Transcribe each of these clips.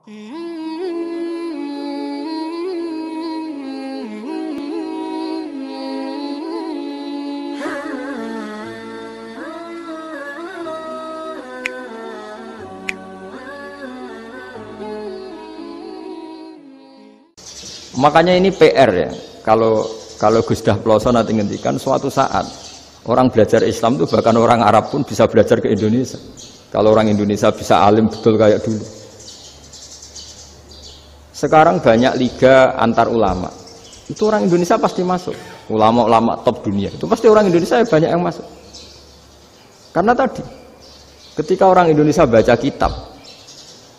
Makanya ini PR ya. Kalau Gus Dah Ploso nanti ngendikan suatu saat orang belajar Islam itu bahkan orang Arab pun bisa belajar ke Indonesia. Kalau orang Indonesia bisa alim betul kayak dulu. Sekarang banyak liga antar ulama. Itu orang Indonesia pasti masuk. Ulama-ulama top dunia. Itu pasti orang Indonesia banyak yang masuk. Karena tadi ketika orang Indonesia baca kitab,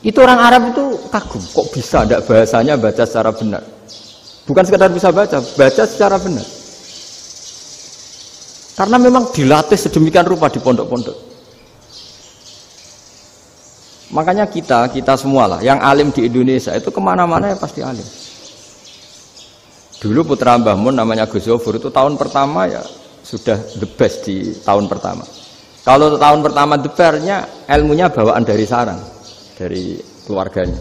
itu orang Arab itu kagum. Kok bisa tidak bahasanya baca secara benar? Bukan sekedar bisa baca secara benar. Karena memang dilatih sedemikian rupa di pondok-pondok. Makanya kita semua lah, yang alim di Indonesia itu kemana-mana ya pasti alim. Dulu putra Mbah Mun namanya Gus Zofur itu tahun pertama ya sudah the best di tahun pertama. Kalau tahun pertama the best-nya ilmunya bawaan dari sarang, dari keluarganya.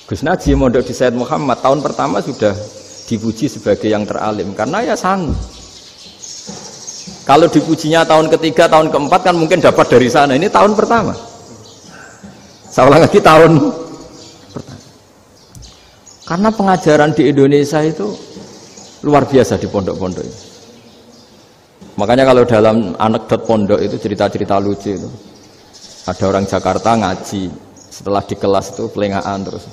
Gus Naji mondok di Sayyid Muhammad tahun pertama sudah dipuji sebagai yang teralim karena ya sanggup. Kalau dipujinya tahun ketiga, tahun keempat kan mungkin dapat dari sana. Ini tahun pertama. Saya ulang lagi tahun pertama. Karena pengajaran di Indonesia itu luar biasa di pondok-pondok ini. Makanya kalau dalam anekdot pondok itu cerita-cerita lucu itu. Ada orang Jakarta ngaji, setelah di kelas itu pelengahan terus.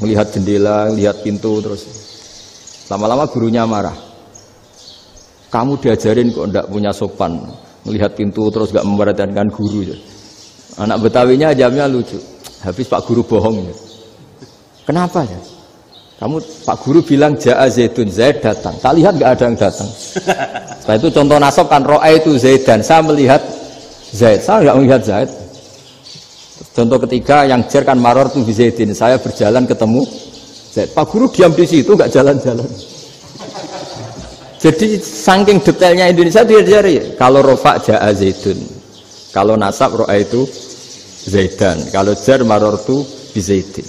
Melihat jendela, lihat pintu terus. Lama-lama gurunya marah. Kamu diajarin kok enggak punya sopan. Melihat pintu terus enggak memperhatikan guru. Anak Betawinya jamnya lucu. Habis Pak Guru bohong. Kenapa ya? Kamu Pak Guru bilang Ja'a Zaidun, Zaid datang. Tak lihat enggak ada yang datang. Setelah itu contoh nasab kan ro'a itu Zaidan. Saya melihat Zaid, saya enggak melihat Zaid. Contoh ketiga yang jer kan maror tuh Zaidin, saya berjalan ketemu Zaid. Pak Guru diam di situ nggak jalan-jalan. Jadi saking detailnya Indonesia dia cari. Kalau rofa Ja'a Zaidun, kalau nasab ro'a itu Zaidan, kalau jer maror tuh Zaidin.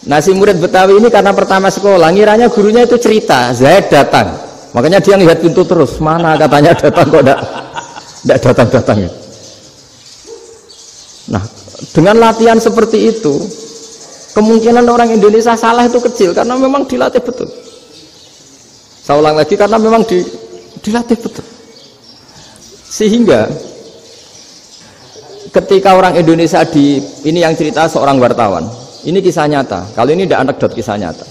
Nah si murid Betawi ini karena pertama sekolah, ngiranya gurunya itu cerita Zaid datang, makanya dia lihat pintu terus. Mana katanya datang kok enggak datang-datang. Nah dengan latihan seperti itu, kemungkinan orang Indonesia salah itu kecil karena memang dilatih betul. Saya ulang lagi karena memang dilatih betul. Sehingga ketika orang Indonesia ini yang cerita seorang wartawan, ini kisah nyata. Kali ini tidak anekdot, kisah nyata.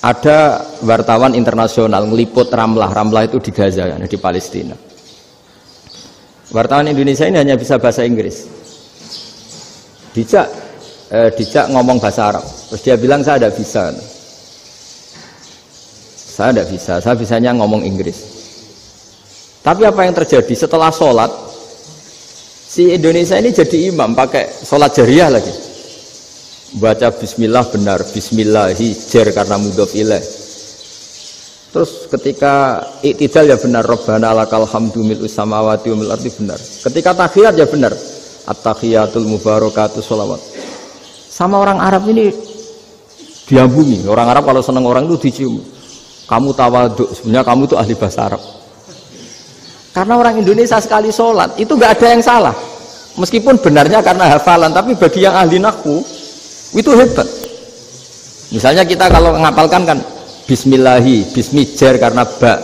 Ada wartawan internasional ngeliput Ramlah itu di Gaza, di Palestina. Wartawan Indonesia ini hanya bisa bahasa Inggris. Dijak ngomong bahasa Arab. Terus dia bilang saya tidak bisa. Saya tidak bisa, saya bisanya ngomong Inggris. Tapi apa yang terjadi setelah sholat? Si Indonesia ini jadi imam pakai sholat jariyah lagi. Baca Bismillah benar, Bismillahi jer karena mudhof ilaih. Terus ketika iktidal ya benar, Rabbana lakal hamdu mil'us samawati wa mil'ul ardi benar. Ketika tahiyat ya benar, at-tahiyatul mubarakatuh sholawat. Sama orang Arab ini diambungi. Orang Arab kalau senang orang itu dicium. Kamu tawaduk, sebenarnya kamu itu ahli bahasa Arab. Karena orang Indonesia sekali sholat itu nggak ada yang salah. Meskipun benarnya karena hafalan, tapi bagi yang ahli nahwu itu hebat. Misalnya kita kalau ngapalkan kan Bismillahi, Bismi jar karena ba,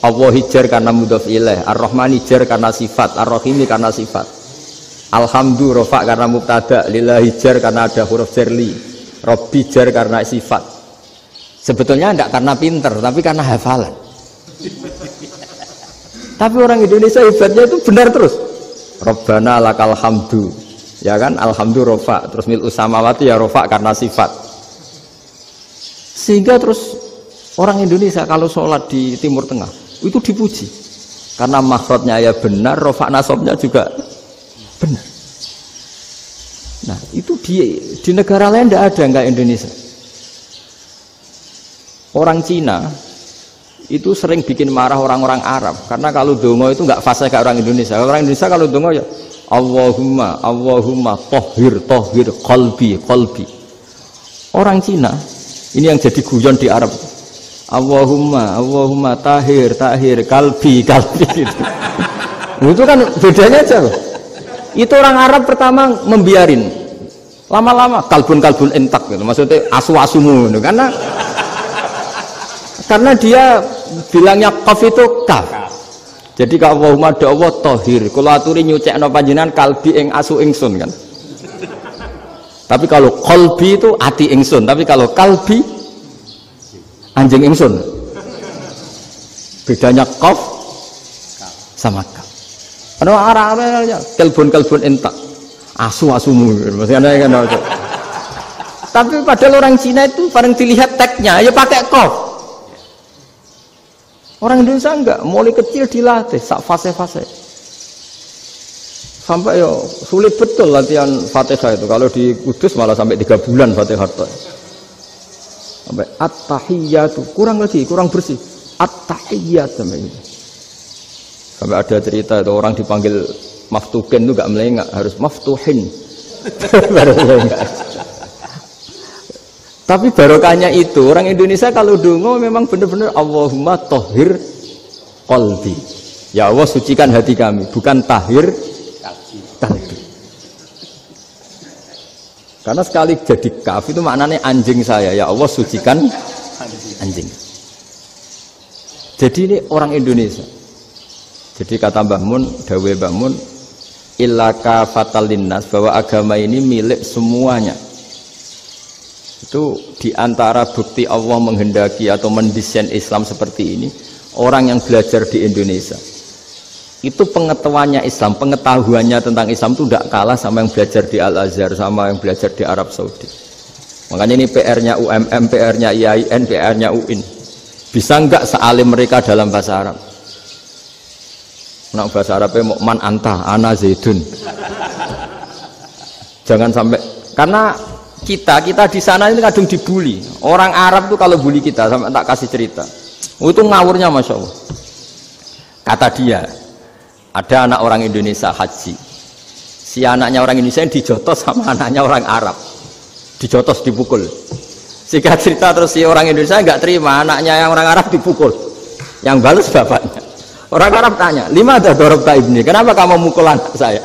Allahi jar karena mudhof ilaih, Ar-Rahmani jar karena sifat, Ar-Rahimi karena sifat, Alhamdu rofa karena mubtada, Lillahi jar karena ada huruf jarli, Robbi jar karena sifat. Sebetulnya tidak karena pinter, tapi karena hafalan. Tapi orang Indonesia hebatnya itu benar terus. Rabbana lakal hamdu, ya kan? Alhamdu rofa, terus mil'us samawati ya rofa karena sifat. Sehingga terus orang Indonesia kalau sholat di Timur Tengah itu dipuji karena makhrajnya ya benar, rofa nasabnya juga benar. Nah itu di negara lain tidak ada nggak Indonesia. Orang Cina itu sering bikin marah orang-orang Arab karena kalau dongo itu nggak fase kayak orang Indonesia. Orang Indonesia kalau dongo ya Allahumma tahhir qalbi. Orang Cina ini yang jadi guyon di Arab. Allahumma tahhir kalbi gitu. Itu kan bedanya aja loh. Itu orang Arab pertama membiarin. Lama-lama kalbun entak gitu. Maksudnya asu-asumu gitu. Karena dia bilangnya qaf itu kaf. Jadi kalau Allahumma do Allah tahhir, kula aturi nyucekno panjenengan kalbi ing asu ingsun kan. Tapi kalau qalbi itu ati ingsun, tapi kalau kalbi anjing ingsun. Bedanya qaf sama kaf. Ana arah-arahnya kalbun entak. Asu-asumu maksudnya kan. Tapi padahal orang Cina itu paling dilihat tagnya ya pakai qaf. Orang Indonesia enggak, mulai kecil dilatih sak fase-fase. Sampai yo sulit betul latihan Fatihah itu. Kalau di Kudus malah sampai 3 bulan Fatihah itu. Sampai at-tahiyyatu, kurang bersih. At-tahiyyat sampai itu. Sampai ada cerita itu orang dipanggil maftuhin itu enggak melengak, harus maftuhin. Baru melengak. Tapi barokahnya itu orang Indonesia kalau dongo memang benar-benar Allahumma tahhir qalbi. Ya Allah sucikan hati kami, bukan tahhir kalbi. Karena sekali jadi kaf itu maknanya anjing saya. Ya Allah sucikan anjing. Jadi ini orang Indonesia. Jadi kata Mbah Mun, dawuh Mbah Mun, illa kafatal linnas, bahwa agama ini milik semuanya. Itu diantara bukti Allah menghendaki atau mendesain Islam seperti ini, orang yang belajar di Indonesia itu pengetahuannya Islam, pengetahuannya tentang Islam itu tidak kalah sama yang belajar di Al-Azhar, sama yang belajar di Arab Saudi. Makanya ini PR-nya UMM, PR-nya IAIN, PR-nya UIN. Bisa enggak sealim mereka dalam bahasa Arab? Nah, bahasa Arabnya man anta ana zaidun. Jangan sampai, karena kita di sana ini kadang dibully. Orang Arab tuh kalau bully kita, sampai tak kasih cerita. Itu ngawurnya Masya Allah. Kata dia, ada anak orang Indonesia haji. Si anaknya orang Indonesia yang dijotos sama anaknya orang Arab. Dijotos, dipukul. Singkat cerita terus si orang Indonesia nggak terima, anaknya yang orang Arab dipukul. Yang balas bapaknya. Orang Arab tanya, lima ada dorok ibni, kenapa kamu mukul anak saya?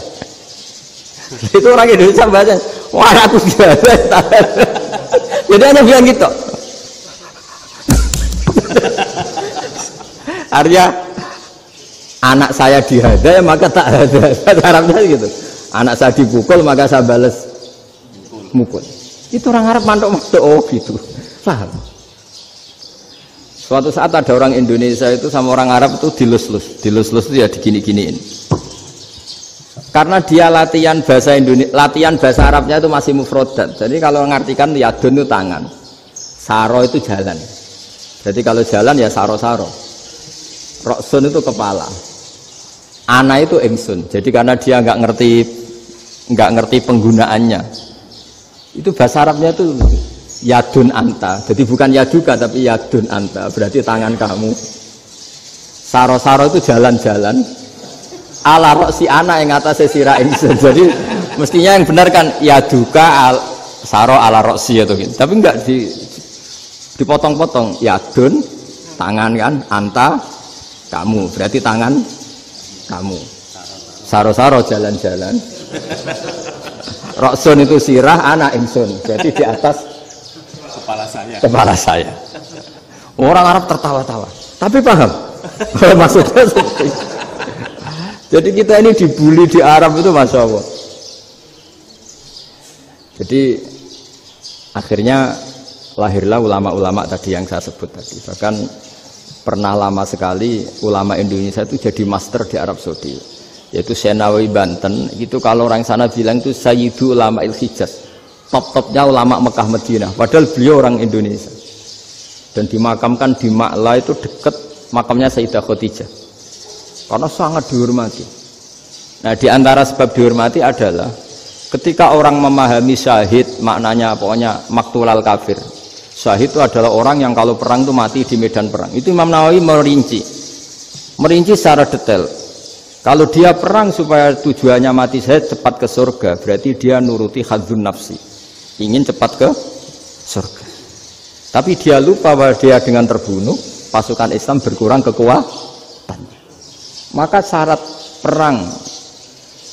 Itu orang Indonesia baca, wah aku biasa. Jadi hanya bilang gitu. Artinya anak saya dihada maka tak ada. Arabnya gitu. Anak saya dipukul maka saya balas mukul. Itu orang Arab mantuk-mantuk oh gitu. Paham? Suatu saat ada orang Indonesia itu sama orang Arab itu dilus-lus itu ya digini-giniin. Karena dia latihan bahasa Indonesia, latihan bahasa Arabnya itu masih mufrodat. Jadi kalau mengartikan yadun itu tangan, saro itu jalan. Jadi kalau jalan ya saro-saro. Roksun itu kepala. Ana itu ingsun. Jadi karena dia nggak ngerti penggunaannya. Itu bahasa Arabnya itu yadun anta. Jadi bukan yaduka tapi yadun anta. Berarti tangan kamu. Saro-saro itu jalan-jalan. Ala roksi anak yang atas sirah ingsun. Jadi mestinya yang benar kan yaduka saro ala roksi itu. Tapi enggak dipotong-potong. Yadun tangan kan, anta kamu. Berarti tangan kamu. Saro-saro jalan-jalan. Roksun itu sirah, anak ingsun. Jadi di atas kepala saya. Orang Arab tertawa-tawa. Tapi paham? Maksudnya seperti itu. Jadi kita ini dibully di Arab itu Masya Allah. Jadi akhirnya lahirlah ulama-ulama tadi yang saya sebut tadi. Bahkan pernah lama sekali ulama Indonesia itu jadi master di Arab Saudi. Yaitu Senawi Banten. Itu kalau orang sana bilang itu Sayyidu Ulama Il-Hijaz. Top-topnya ulama Mekah Madinah. Padahal beliau orang Indonesia. Dan dimakamkan di Ma'la itu dekat makamnya Sayyidah Khadijah. Karena sangat dihormati. Nah, di antara sebab dihormati adalah ketika orang memahami syahid, maknanya pokoknya maktulal kafir. Syahid itu adalah orang yang kalau perang itu mati di medan perang. Itu Imam Nawawi merinci secara detail. Kalau dia perang supaya tujuannya mati syahid cepat ke surga, berarti dia nuruti hadzun nafsi, ingin cepat ke surga. Tapi dia lupa bahwa dia dengan terbunuh pasukan Islam berkurang kekuatannya. Maka syarat perang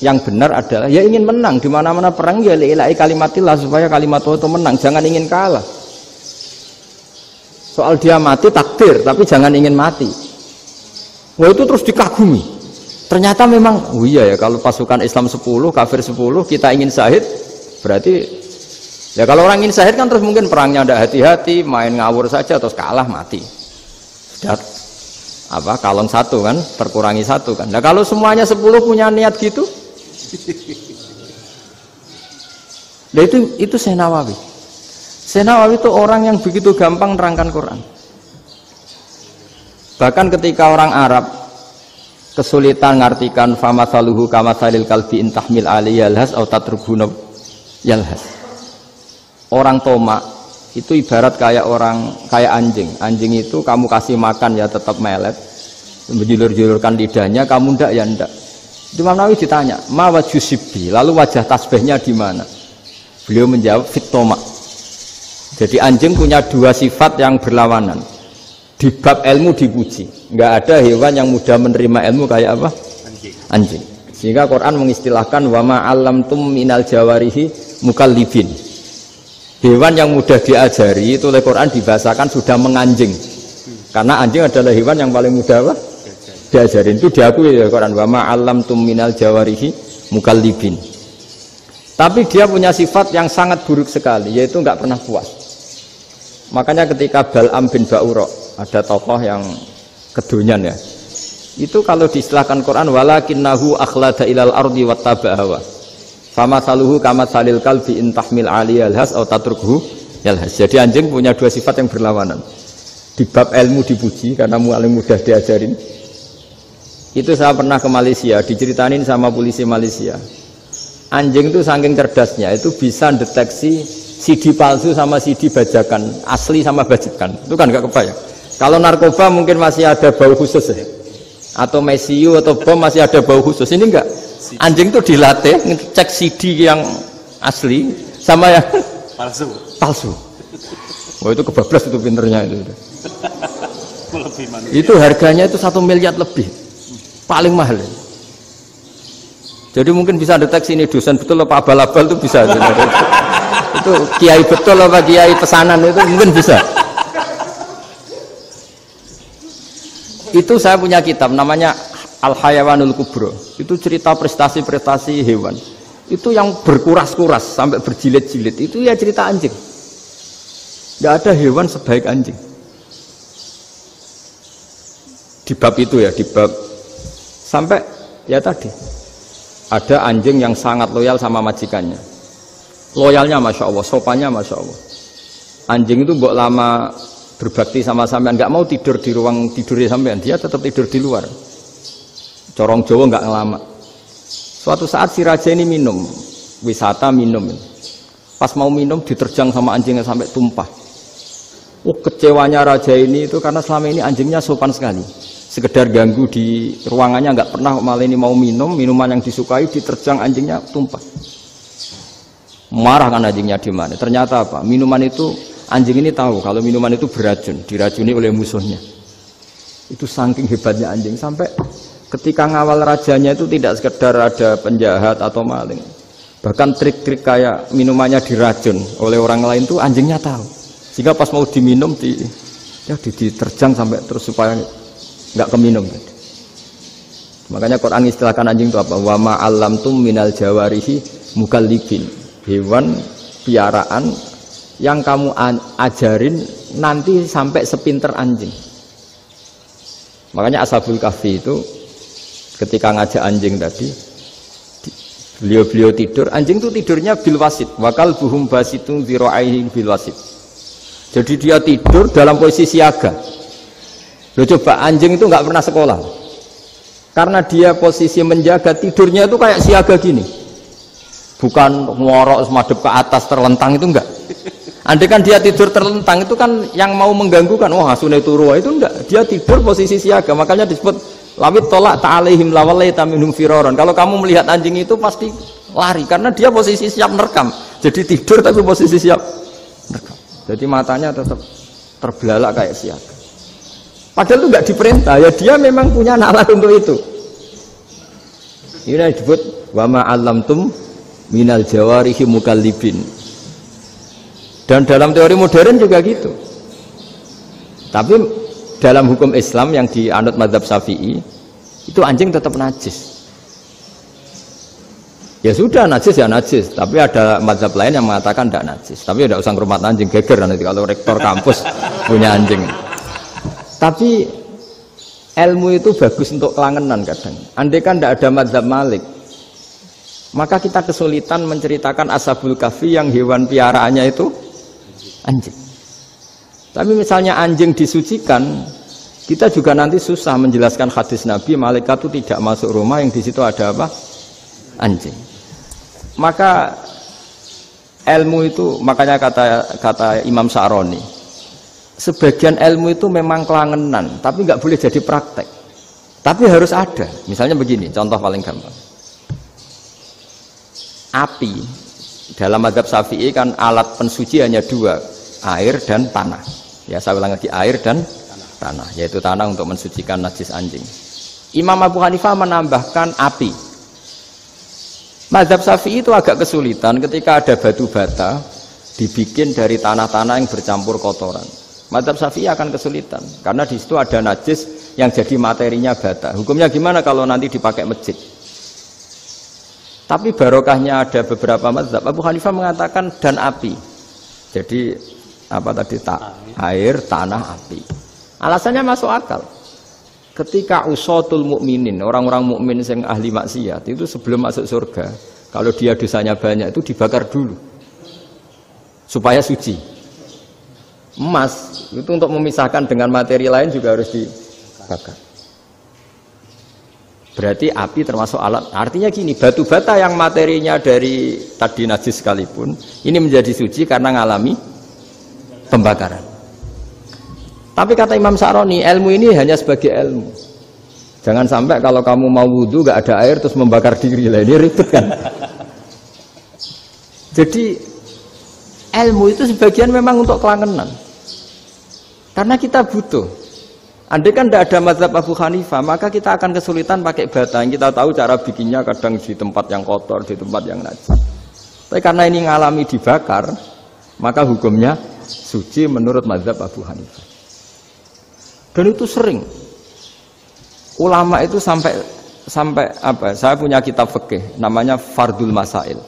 yang benar adalah ya ingin menang. Di mana-mana perang ya lillahi kalimatillah, supaya kalimat Allah itu menang, jangan ingin kalah. Soal dia mati takdir, tapi jangan ingin mati. Wah, itu terus dikagumi. Ternyata memang, oh iya ya, kalau pasukan Islam 10, kafir 10, kita ingin syahid, berarti ya kalau orang ingin syahid kan terus mungkin perangnya ada hati-hati, main ngawur saja terus kalah mati. Sudah apa kalon satu kan, terkurangi satu kan. Nah kalau semuanya 10 punya niat gitu, nah itu Syekh Nawawi. Syekh Nawawi itu orang yang begitu gampang nerangkan Quran. Bahkan ketika orang Arab kesulitan ngartikan famathaluhu kamathalil kalbi intahmil alaihi yalhas atau tatrubuna yalhas. Orang tomak itu ibarat kayak anjing. Anjing itu kamu kasih makan ya tetap melet, menjulur-julurkan lidahnya, kamu ndak ya ndak. Imam Nawawi ditanya, "Ma wajusibbi?" Lalu wajah tasbihnya di mana? Beliau menjawab, "Fit tomak." Jadi anjing punya dua sifat yang berlawanan. Di bab ilmu dipuji, nggak ada hewan yang mudah menerima ilmu kayak apa? Anjing. Sehingga Quran mengistilahkan wama alamtum minal jawarihi mukallibin. Hewan yang mudah diajari itu oleh Quran dibahasakan sudah menganjing. Karena anjing adalah hewan yang paling mudah apa? Diajarin. Itu diakui oleh Quran wama alamtum minal jawarihi mukallibin. Tapi dia punya sifat yang sangat buruk sekali, yaitu nggak pernah puas. Makanya ketika Bal'am bin Ba'ura, ada tokoh yang kedonyan ya, itu kalau diistilahkan Quran walakinnahu akhlada ilal ardi wattaba hawa famathaluhu kamathalil kalbi intahmil aliyal has atau tatrukhu yalhas. Jadi anjing punya dua sifat yang berlawanan. Di bab ilmu dipuji karena paling mudah diajarin. Itu saya pernah ke Malaysia, diceritain sama polisi Malaysia. Anjing itu saking cerdasnya itu bisa deteksi CD palsu sama CD bajakan, asli sama bajakan. Itu kan nggak kebayang. Kalau narkoba mungkin masih ada bau khusus ya, atau mesiu atau bom masih ada bau khusus. Ini enggak. Anjing itu dilatih ngecek CD yang asli sama yang palsu. Wah itu kebablas itu pinternya itu. Itu harganya itu 1 miliar lebih, paling mahal. Jadi mungkin bisa deteksi ini dosen betul apa abal-abal itu bisa. Itu kiai betul apa kiai pesanan itu mungkin bisa. Itu saya punya kitab namanya Al-Hayawanul Kubro. Itu cerita prestasi-prestasi hewan. Itu yang berkuras-kuras sampai berjilid-jilid. Itu ya cerita anjing. Tidak ada hewan sebaik anjing. Di bab itu ya, di bab sampai ya tadi ada anjing yang sangat loyal sama majikannya. Loyalnya Masya Allah, sopannya Masya Allah. Anjing itu mbok lama berbakti sama sampean, nggak mau tidur di ruang tidurnya sampean, dia tetap tidur di luar. Corong Jawa nggak ngelama. Suatu saat si raja ini minum, wisata minum. Pas mau minum diterjang sama anjingnya sampai tumpah. Kecewanya raja ini itu karena selama ini anjingnya sopan sekali. Sekedar ganggu di ruangannya nggak pernah, malah ini mau minum, minuman yang disukai diterjang anjingnya tumpah. Marah kan anjingnya di mana? Ternyata apa? Minuman itu anjing ini tahu kalau minuman itu beracun, diracuni oleh musuhnya. Itu saking hebatnya anjing sampai ketika ngawal rajanya itu tidak sekedar ada penjahat atau maling. Bahkan trik-trik kayak minumannya diracun oleh orang lain itu anjingnya tahu. Sehingga pas mau diminum diterjang sampai terus supaya nggak keminum. Makanya Quran istilahkan anjing itu apa? Wa ma 'allamtum minal jawarihi mukallibin. Hewan piaraan yang kamu ajarin nanti sampai sepinter anjing. Makanya Ashabul Kahfi itu ketika ngajak anjing tadi, beliau tidur, anjing itu tidurnya bil wasit, wakal buhum basitun zira'aihi bil wasit. Jadi dia tidur dalam posisi siaga. Loh coba anjing itu nggak pernah sekolah, karena dia posisi menjaga, tidurnya itu kayak siaga gini. Bukan ngorok semadep ke atas terlentang, itu enggak. Andai kan dia tidur terlentang itu kan yang mau mengganggu kan, wah asune turu itu enggak. Dia tidur posisi siaga, makanya disebut Lawit tolak ta'alaihim lawalaita minhum firaron. Kalau kamu melihat anjing itu pasti lari karena dia posisi siap merekam. Jadi tidur tapi posisi siap merekam. Jadi matanya tetap terbelalak kayak siaga. Padahal itu nggak diperintah, ya dia memang punya nalar untuk itu. Ini disebut wa ma 'allamtum minal jawarihi mukallibin. Dan dalam teori modern juga gitu. Tapi dalam hukum Islam yang dianut mazhab Syafi'i itu anjing tetap najis. Ya sudah najis ya najis, tapi ada mazhab lain yang mengatakan tidak najis. Tapi tidak usah ngurmat anjing, geger nanti kalau rektor kampus punya anjing. Tapi ilmu itu bagus untuk kelangenan kadang. Andai kan tidak ada mazhab Malik, maka kita kesulitan menceritakan Ashabul Kahfi yang hewan piaraannya itu anjing. Tapi misalnya anjing disucikan, kita juga nanti susah menjelaskan hadis Nabi malaikat itu tidak masuk rumah yang di situ ada apa? Anjing. Maka ilmu itu, makanya kata Imam Sa'roni, sebagian ilmu itu memang kelangenan, tapi nggak boleh jadi praktek. Tapi harus ada. Misalnya begini, contoh paling gampang. Api dalam mazhab Syafi'i kan alat pensuci hanya dua, air dan tanah. Ya saya ulang lagi, air dan tanah, yaitu tanah untuk mensucikan najis anjing. Imam Abu Hanifah menambahkan api. Mazhab Syafi'i itu agak kesulitan ketika ada batu bata dibikin dari tanah-tanah yang bercampur kotoran. Mazhab Syafi'i akan kesulitan karena di situ ada najis yang jadi materinya bata. Hukumnya gimana kalau nanti dipakai masjid? Tapi barokahnya ada beberapa mazhab. Abu Hanifah mengatakan dan api. Jadi apa tadi air, tanah, api. Alasannya masuk akal. Ketika usatul mukminin, orang-orang mukmin yang ahli maksiat itu sebelum masuk surga, kalau dia dosanya banyak itu dibakar dulu supaya suci. Emas itu untuk memisahkan dengan materi lain juga harus dibakar. Berarti api termasuk alat. Artinya gini, batu bata yang materinya dari tadi najis sekalipun ini menjadi suci karena ngalami pembakaran. Tapi kata Imam Sa'roni, ilmu ini hanya sebagai ilmu. Jangan sampai kalau kamu mau wudhu gak ada air terus membakar diri lah, ini ribet kan. Jadi ilmu itu sebagian memang untuk kelangenan. Karena kita butuh. Andai kan tidak ada mazhab Abu Hanifah, maka kita akan kesulitan pakai bata. Yang kita tahu cara bikinnya kadang di tempat yang kotor, di tempat yang najis. Tapi karena ini ngalami dibakar, maka hukumnya suci menurut mazhab Abu Hanifah. Dan itu sering ulama itu sampai apa? Saya punya kitab fikih namanya Fardul Masail.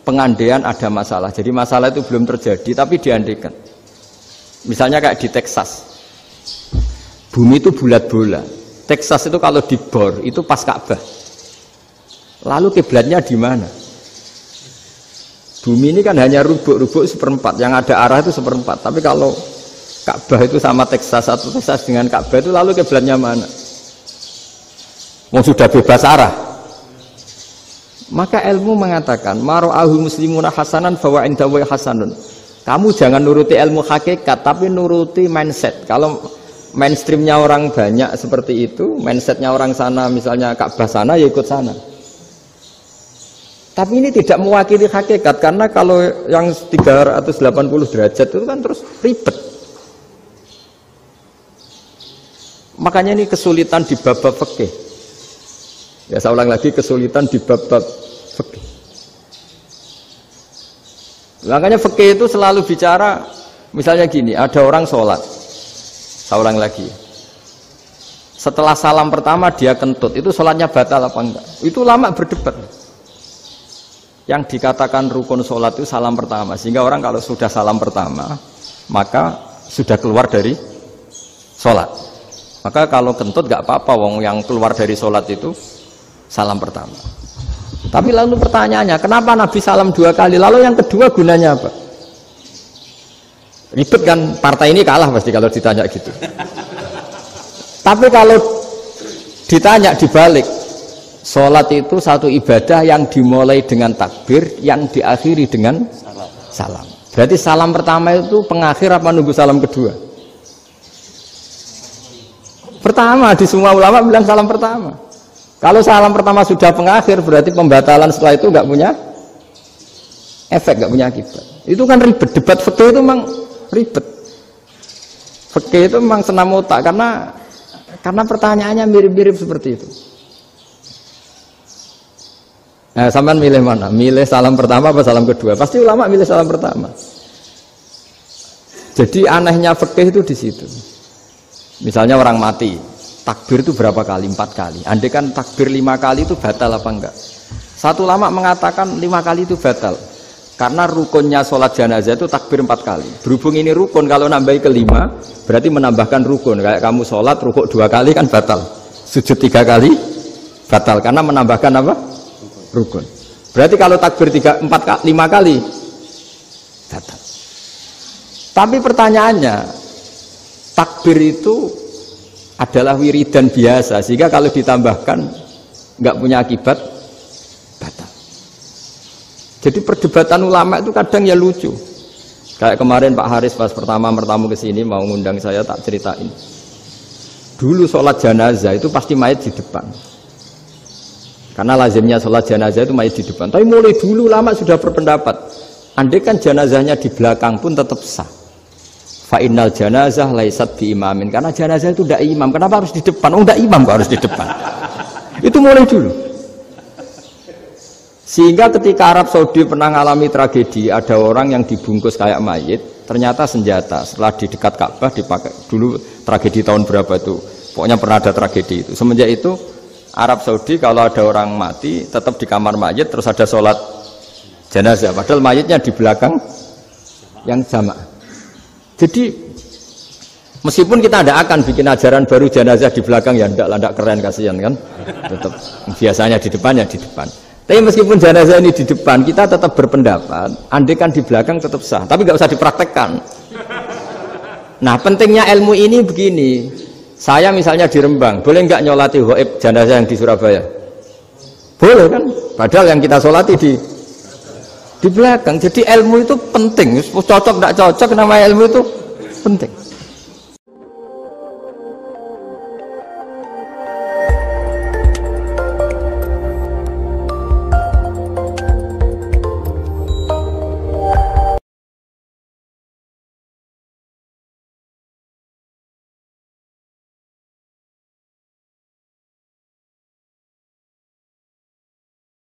Pengandaian ada masalah. Jadi masalah itu belum terjadi tapi diandaikan. Misalnya kayak di Texas. Bumi itu bulat bola. Texas itu kalau dibor itu pas Ka'bah. Lalu kiblatnya di mana? Bumi ini kan hanya rubuk-rubuk seperempat, yang ada arah itu seperempat. Tapi kalau Ka'bah itu sama Texas, satu Texas dengan Ka'bah itu lalu kiblatnya mana? Mau sudah bebas arah. Maka ilmu mengatakan, maro'ahu muslimuna hasanan fawa indawa hasanun. Kamu jangan nuruti ilmu hakikat, tapi nuruti mindset. Kalau mainstreamnya orang banyak seperti itu, mindsetnya orang sana, misalnya Ka'bah sana, ya ikut sana. Tapi ini tidak mewakili hakikat karena kalau yang 380 derajat itu kan terus ribet. Makanya ini kesulitan di bab-bab fikih. Ya saya ulang lagi, kesulitan di bab-bab fikih. Makanya fikih itu selalu bicara, misalnya gini, ada orang sholat. Saya ulang lagi. Setelah salam pertama dia kentut, itu sholatnya batal apa enggak? Itu lama berdebat. Yang dikatakan rukun sholat itu salam pertama, sehingga orang kalau sudah salam pertama maka sudah keluar dari sholat. Maka kalau kentut gak apa-apa, wong yang keluar dari sholat itu salam pertama. Tapi lalu pertanyaannya, kenapa Nabi salam 2 kali, lalu yang kedua gunanya apa? Ribet kan, partai ini kalah pasti kalau ditanya gitu. Tapi kalau ditanya dibalik, sholat itu satu ibadah yang dimulai dengan takbir, yang diakhiri dengan salam. Berarti salam pertama itu pengakhir apa nunggu salam kedua? Pertama, di semua ulama bilang salam pertama. Kalau salam pertama sudah pengakhir, berarti pembatalan setelah itu nggak punya efek, nggak punya akibat. Itu kan ribet. Debat fikih itu memang ribet. Fikih itu memang senam otak karena pertanyaannya mirip-mirip seperti itu. Nah, sampean milih mana? Milih salam pertama apa salam kedua? Pasti ulama milih salam pertama. Jadi anehnya fikih itu di situ. Misalnya orang mati, takbir itu berapa kali? 4 kali. Andai kan takbir 5 kali itu batal apa enggak? Satu ulama mengatakan 5 kali itu batal. Karena rukunnya sholat jenazah itu takbir 4 kali. Berhubung ini rukun, kalau nambahi ke 5, berarti menambahkan rukun. Kayak kamu sholat rukuk 2 kali kan batal. Sujud 3 kali batal. Karena menambahkan apa? Rukun. Berarti kalau takbir 5 kali batal. Tapi pertanyaannya, takbir itu adalah wiridan biasa, sehingga kalau ditambahkan nggak punya akibat batal. Jadi perdebatan ulama itu kadang ya lucu. Kayak kemarin Pak Haris pas pertama bertamu ke sini mau ngundang saya, tak ceritain. Dulu sholat jenazah itu pasti mayat di depan. Karena lazimnya sholat jenazah itu mayat di depan. Tapi mulai dulu ulama sudah berpendapat, andai kan jenazahnya di belakang pun tetap sah. Fa'innal janazah laisat bi imamin, karena jenazah itu tidak imam. Kenapa harus di depan? Oh, tidak imam kok harus di depan. Itu mulai dulu. Sehingga ketika Arab Saudi pernah mengalami tragedi, ada orang yang dibungkus kayak mayit, ternyata senjata. Setelah di dekat Ka'bah dipakai. Dulu tragedi tahun berapa itu? Pokoknya pernah ada tragedi itu. Semenjak itu Arab Saudi kalau ada orang mati tetap di kamar mayit, terus ada sholat jenazah. Padahal mayitnya di belakang yang jamaah. Jadi meskipun kita tidak akan bikin ajaran baru jenazah di belakang, ya tidak keren, kasihan kan. Tetap biasanya di depan ya di depan. Tapi meskipun jenazah ini di depan, kita tetap berpendapat andai kan di belakang tetap sah, tapi nggak usah dipraktekkan. Nah, pentingnya ilmu ini begini. Saya misalnya di Rembang, boleh nggak nyolati ghaib jenazah yang di Surabaya? Boleh kan? Padahal yang kita solati di belakang. Jadi ilmu itu penting. Cocok tidak cocok, nama ilmu itu penting.